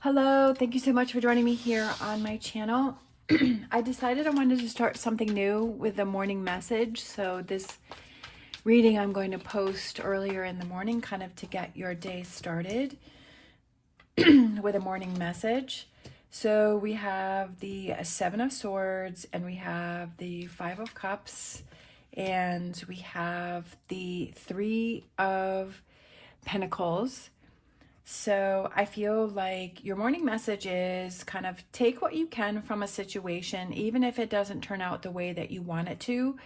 Hello, thank you so much for joining me here on my channel. I decided I wanted to start something new with a morning message. So this reading I'm going to post earlier in the morning, kind of to get your day started with a morning message. So we have the Seven of Swords, and we have the Five of Cups, and we have the Three of Pentacles. So I feel like your morning message is kind of take what you can from a situation, even if it doesn't turn out the way that you want it to,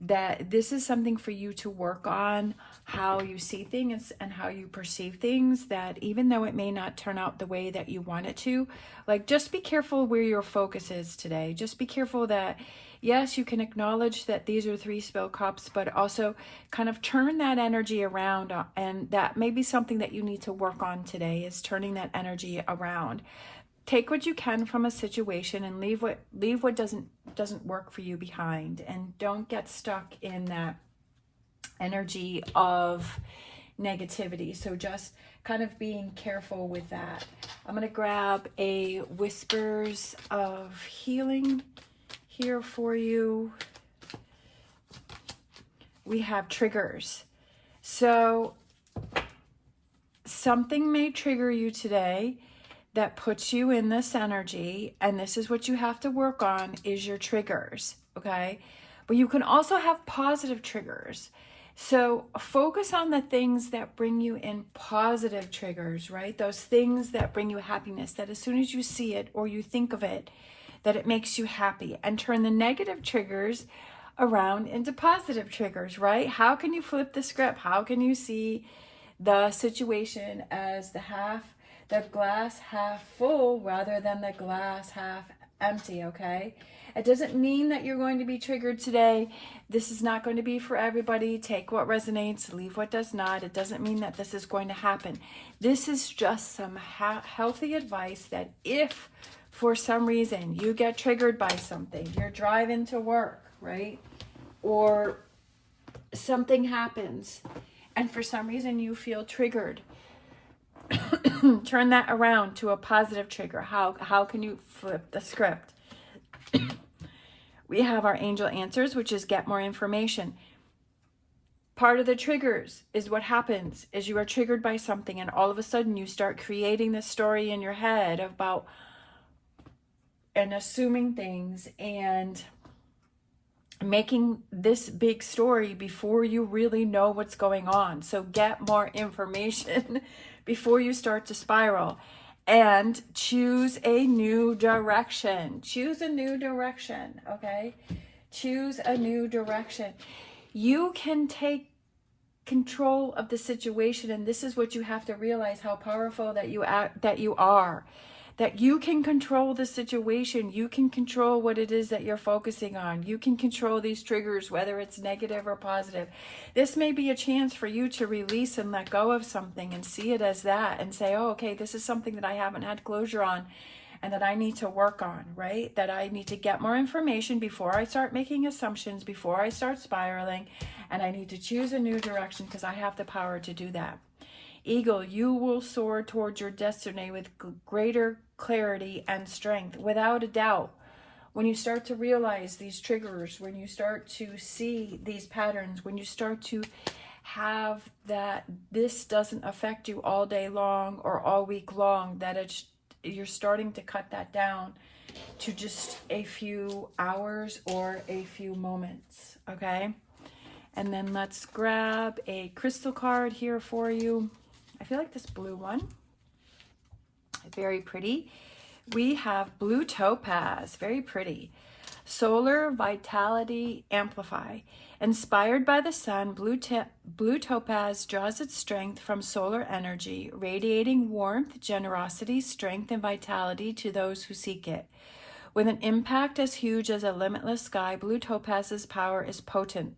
that this is something for you to work on, how you see things and how you perceive things, that even though it may not turn out the way that you want it to, like just be careful where your focus is today. Just be careful that yes, you can acknowledge that these are three spell cups, but also kind of turn that energy around. And that may be something that you need to work on today, is turning that energy around. Take what you can from a situation and leave what doesn't work for you behind, and don't get stuck in that energy of negativity. So just kind of being careful with that. I'm going to grab a Whispers of Healing here for you. We have triggers. So something may trigger you today that puts you in this energy, and this is what you have to work on, is your triggers, okay? But you can also have positive triggers. So focus on the things that bring you in positive triggers, right? Those things that bring you happiness, that as soon as you see it or you think of it, that it makes you happy, and turn the negative triggers around into positive triggers, right? How can you flip the script? How can you see the situation as the glass half full rather than the glass half empty, okay? It doesn't mean that you're going to be triggered today. This is not going to be for everybody. Take what resonates, leave what does not. It doesn't mean that this is going to happen. This is just some healthy advice that if for some reason you get triggered by something, you're driving to work, right? Or something happens and for some reason you feel triggered, turn that around to a positive trigger. How can you flip the script? We have our angel answers, which is get more information. Part of the triggers is what happens is you are triggered by something, and all of a sudden you start creating this story in your head about and assuming things and making this big story before you really know what's going on. So get more information before you start to spiral, and choose a new direction. Choose a new direction, okay? Choose a new direction. You can take control of the situation, and this is what you have to realize, how powerful that you are. That you can control the situation. You can control what it is that you're focusing on. You can control these triggers, whether it's negative or positive. This may be a chance for you to release and let go of something and see it as that, and say, oh, okay, this is something that I haven't had closure on and that I need to work on, right? That I need to get more information before I start making assumptions, before I start spiraling, and I need to choose a new direction because I have the power to do that. Eagle, you will soar towards your destiny with greater clarity and strength, without a doubt. When you start to realize these triggers, when you start to see these patterns, when you start to have that this doesn't affect you all day long or all week long, that you're starting to cut that down to just a few hours or a few moments, okay? And then let's grab a crystal card here for you. I feel like this blue one, very pretty. We have blue topaz, very pretty. Solar vitality amplify. Inspired by the sun, blue topaz draws its strength from solar energy, radiating warmth, generosity, strength, and vitality to those who seek it. With an impact as huge as a limitless sky, blue topaz's power is potent,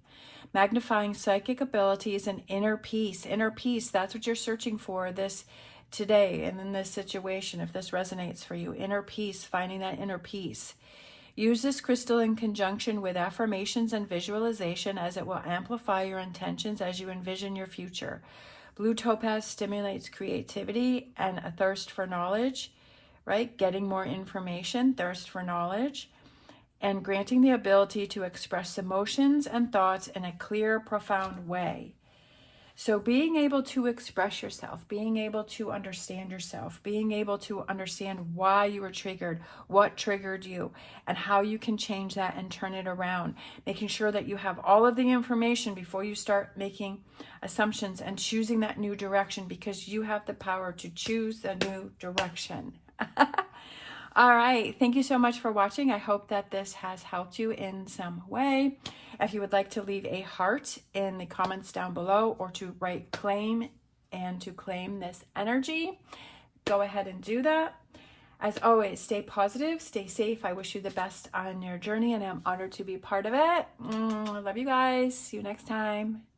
magnifying psychic abilities and inner peace. Inner peace, that's what you're searching for this today and in this situation, if this resonates for you. Inner peace, finding that inner peace. Use this crystal in conjunction with affirmations and visualization, as it will amplify your intentions as you envision your future. Blue topaz stimulates creativity and a thirst for knowledge, right? Getting more information, thirst for knowledge, and granting the ability to express emotions and thoughts in a clear, profound way. So being able to express yourself, being able to understand yourself, being able to understand why you were triggered, what triggered you, and how you can change that and turn it around. Making sure that you have all of the information before you start making assumptions and choosing that new direction, because you have the power to choose the new direction. All right. Thank you so much for watching. I hope that this has helped you in some way. If you would like to leave a heart in the comments down below, or to write claim and to claim this energy, go ahead and do that. As always, stay positive, stay safe. I wish you the best on your journey, and I'm honored to be part of it. I love you guys. See you next time.